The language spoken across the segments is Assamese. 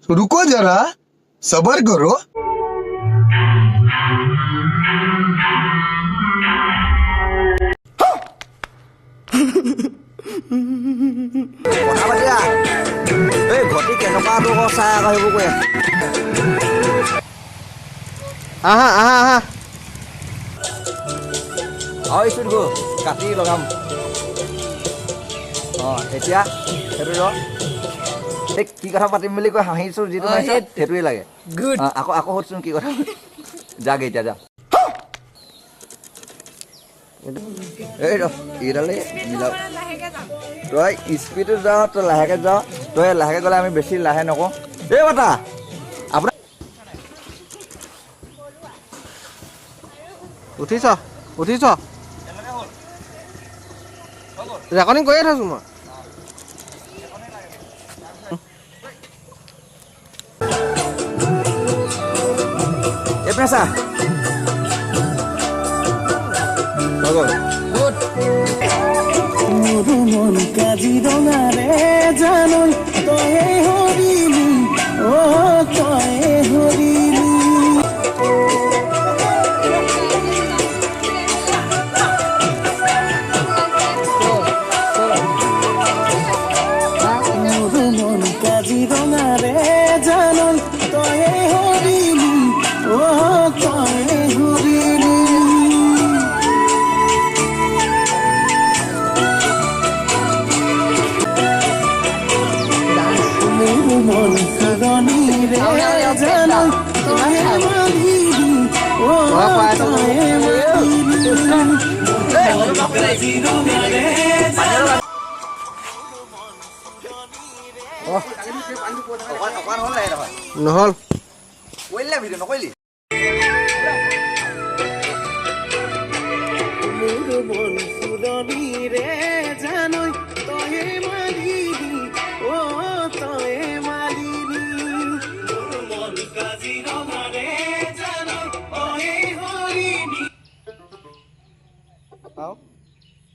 रुको जरा सबर करो। কথা পাতিলা এই ঘটি কেনেকুৱাটো চাই আকৌ সেইবোৰ কৈ আহা আহা আহা স্পিড গো কাটি লগাম এতিয়া সেইটো এই কি কথা পাতিম বুলি কৈ হাঁহিছো যিটো সেইটোৱে লাগে আকৌ আকৌ সুধছোন কি কথা যাগে এতিয়া যা এই ইডালে মিলাও তই স্পীডত যাওঁ তই লাহেকৈ যাওঁ তই লাহেকৈ গ'লে আমি বেছি লাহে নকওঁ এই বতা আপোনাৰ উঠিছ উঠিছ ৰেকৰ্ডিং কৰিয়ে থৈছোঁ মই এই পেঁচা মন কাজিৰঙাৰে জানৈ তয়ে হৰিলি তয়ে হৰিলি মন কাজিৰঙাৰে জানৈ তয়ে হৰিলি তয়ে হৰিলি মন সুৰণিৰে জানৈ তয়ে মালিলি তয়ে নহ'ল কৰিলে ভিডিঅ' নকৰিলি মন সুৰণিৰে জানৈ তয়ে মালিলি তয়ে মালিলি মন কাজিৰঙাৰে জানৈ তয়ে হৰিলি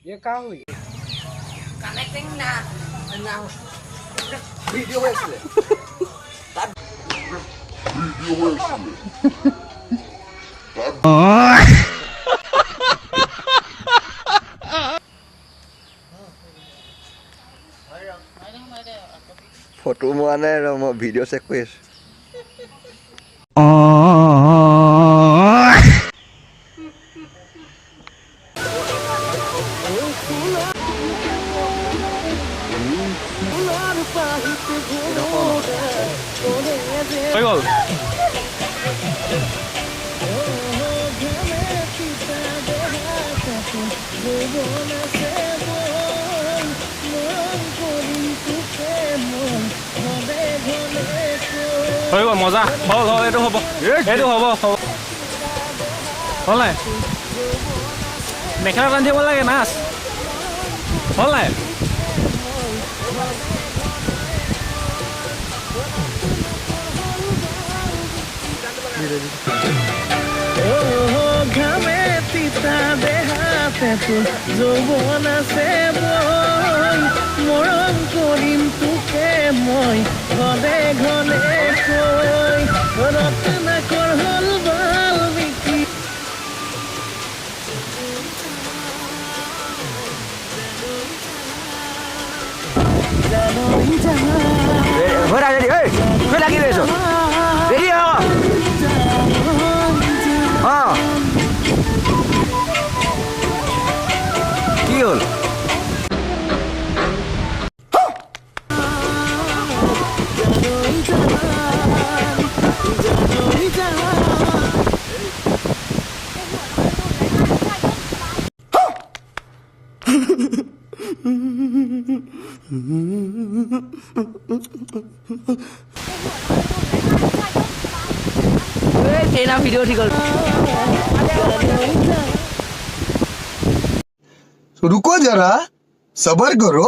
ये क्या हुई कनेक्टिंग ना वीडियो वेस्ले ফটো মৰা নাই ৰ মই ভিডিঅ' চেক কৰি আছো হৈ গ'ল হৈ গ'ল মজা হ'ল হ'ল এইটো হ'ব এইটো হ'ব হ'ব হ'ল নাই মেখেলা টানি থাকিব লাগে নাচ হ'ল নাই ঘামে তিতা দেহাতে তোৰ যৌৱন আছে বৈ মৰম কৰিম তোকে মই ঘনে ঘনে কৈ ৰত্নাকৰ হ'ল বাল্মীকি জানৈ লাগি গৈছ ৰেডি কি হ'ল तेरा वीडियो ठीक कर रुको जरा सबर करो।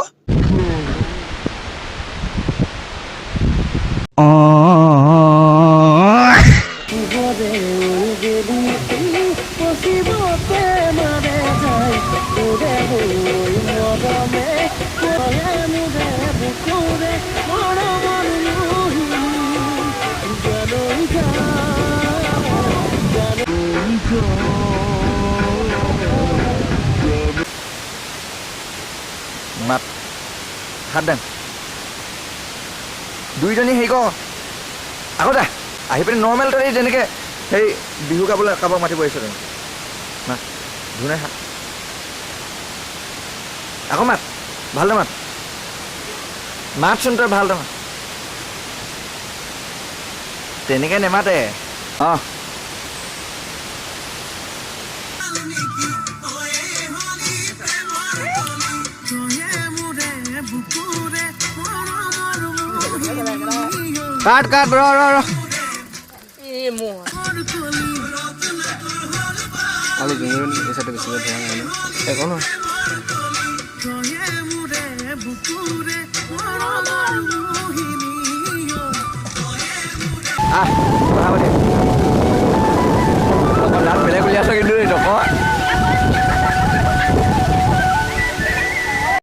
পচিবতে মানে যায় তোৰে হাত দাং দুইজনী হেৰি কৰ আকৌ যা আহি পিনে নৰ্মেল তই যেনেকৈ সেই বিহু গাবলৈ কাৰোবাক মাতিব আহিছ তুমি মাত ধুনে হাত আকৌ মাত ভালদৰে মাত মাতচোন তই ভালদৰে মাত তেনেকৈ নেমাতে অঁ কাট কাট ৰ এই মোৰ আৰু যোন এই চাইডে বেছিকৈ ধৰা নাই ন একো নহয় আহ কথা পাতি অকণ লাভ বেলেগ উলিয়াইছ কিন্তু